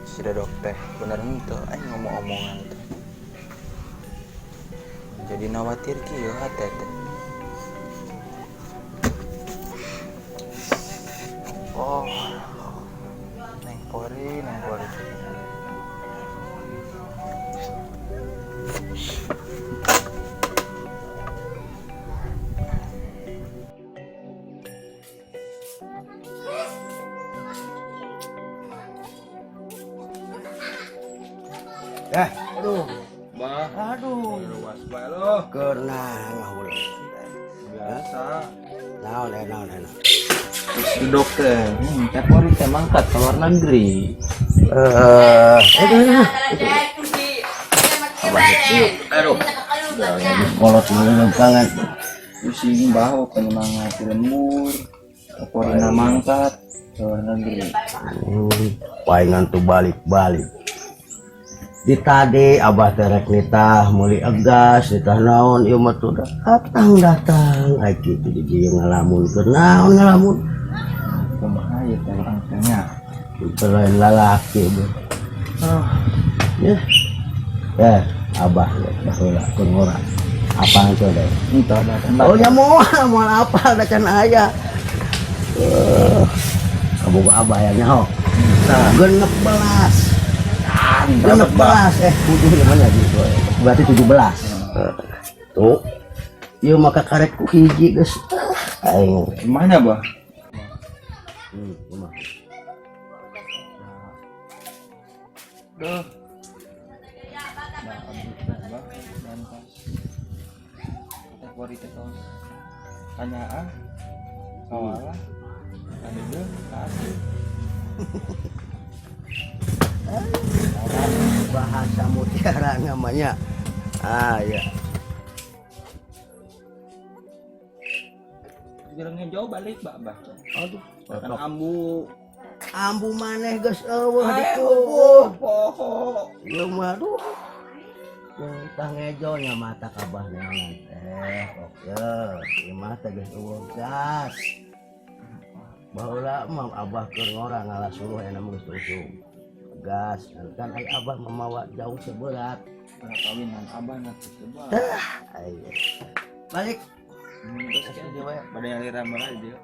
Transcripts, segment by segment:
Sudah dok teh, bener ente aing ngomong-omongan teh. Jadi nawatir kieu hate teh. Oh. Neng Pori. Aduh, Bah, aduh, luas bae lo. karena ngahul. Biasa. Naon. Duduk teh. Tepori teh mangkat ke luar negeri. Aduh. Kolot mulus banget. Pusing bahu penyemangat lembur. Tepori mangkat ke luar negeri. Palingan tuh balik. Di tadi abah terek nitah muli egas nitah naon ieu mah tuh datang ai kitu di dieu ngalamun keur naon ngalamun Kumaha ieu teh urang teh nya. lain lalaki be. Ya abah baheula keur ngora apa itu deh Entah ada oh ya mau apa da can aya kamu abah ya nyaho genep belas kudu namanya gitu berarti 17 tuh ieu maka karetku hiji geus aing Gimana, Bah? kumaha Duh. Nah, abis teh, Bah, dan pas Tepori teh tos tanyaan kawalah ada deh kasih bahasa mutiara namanya ya gerengnya jauh balik bah aduh kan ambu maneh geus eueuh dikubur poho ieu mah aduh tah ngejonya mata kabah neangan oke ieu mah teh geus eueuh gas baheula mah abah keur ngora ngalah suruh enak geus usum gas kan ai abah memawa jauh seberat kawinan abah nanti coba ayo balik terus pada yang lira malah dia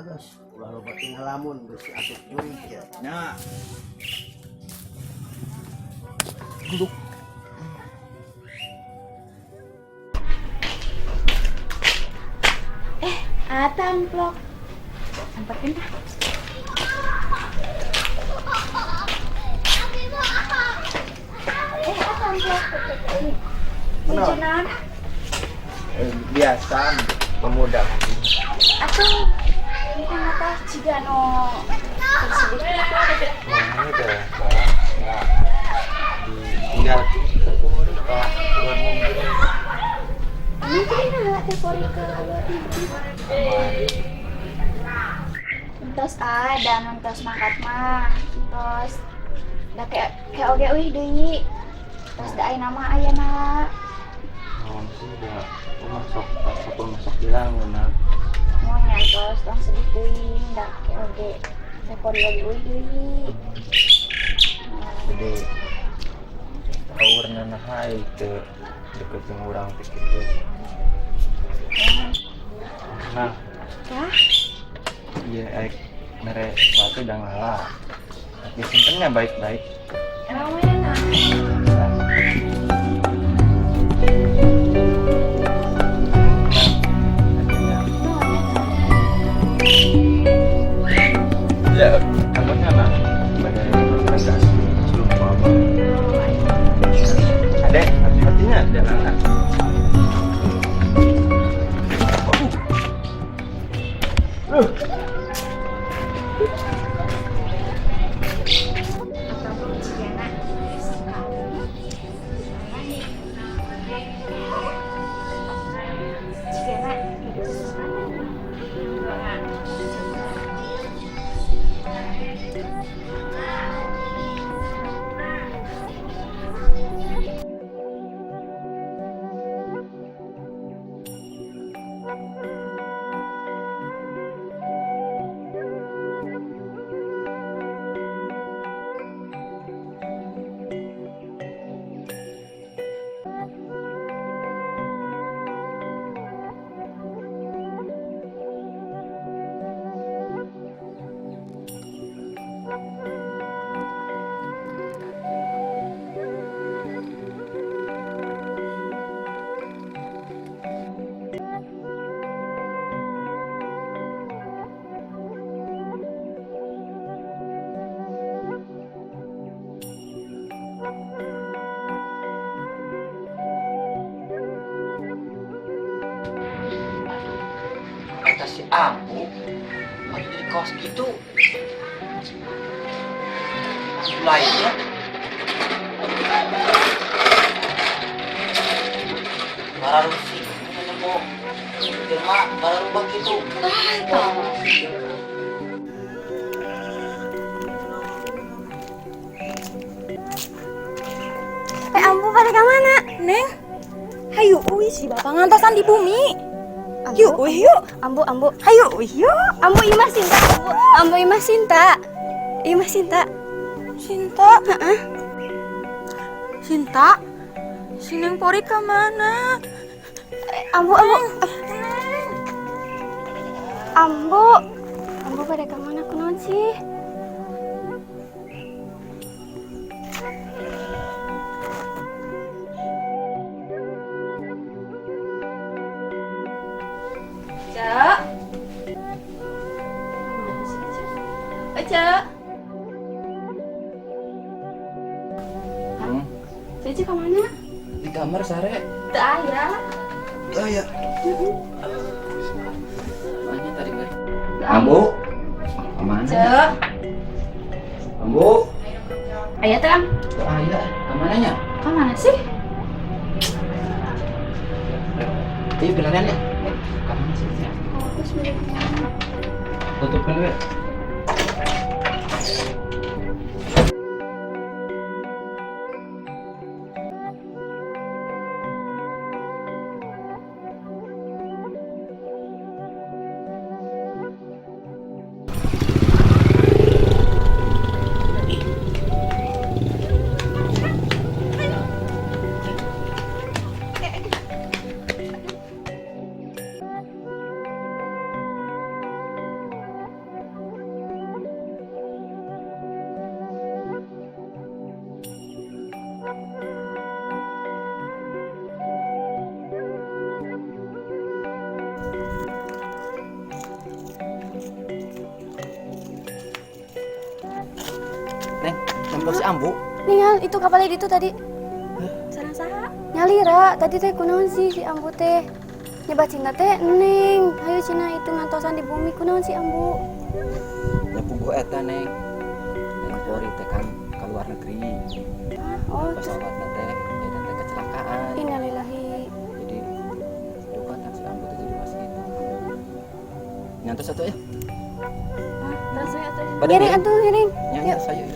geus ulah loba tinggal lamun geus asup kuring ya nya duduk amplop sempetin dah amplop Bijinan biasa pemuda atau mungkin apa jika no tersedih Nah, itu ya. Tinggal Tepori ke luar negeri. mungkin nggak Tepori ke luar negeri entos dan entos mangkat mah entos dah kayak oge euy deui terus da aya nama ayana Oh, sih udah masuk bilang benar. mau nyantos tong sedih deui da kayak oge Tepori lagi euy deui Jadi aurna nah hai ke deket jeung urang teh kitu. Nah, kah iya aik mere sesuatu udah ngalah. Tapi simpennya baik-baik. emang mana Ya, takutnya nah pada agak sebelum apa. Adek, hati-hatinya jangan anak. kata si Ambu lagi di kos gitu. Lainnya para rusi ketemu jelma para rubah gitu. Ambu pada ke mana? Neng. Hayu, si bapak ngantosan di bumi. Yuk, yuk. Ambu. Hayu, yuk. Ambu Imah Sinta. Ambu Imah Sinta. Imah Sinta. Sinta? Heeh. Sinta? Si Neng Pori ke mana? Ambu. Ambu pada ke mana kunaon sih? Cak. Cak. Cici kemana? Di kamar sare. Teu aya. Oh ya. Mana tadi gue? Ambu. Kemana? Cak. Ambu. Aya teh, Am. Tuh ayah. Kemananya? Kemana sih? Ayo bilangin ya. Kemana sih? Tutup dulu ya. Neng, nomor si Ambu. Ningal itu kapalnya itu tadi. Sareng saha? Nyalira, tadi teh kunaon sih si Ambu teh? Nyebat cinta teh Neng. Hayu cina itu ngantosan di bumi kunaon si Ambu? Nyapu gue eta neng. Neng Pori teh kan ke luar negeri. Oh, terus Pesawatnya teh, ya teh kecelakaan. innalillahi. Jadi dukatan si Ambu teh jadi masih gitu. Nyantos satu ya. Terus ya tuh. Pada Ngiring ngiring. atuh ngiring. Nyantos saya.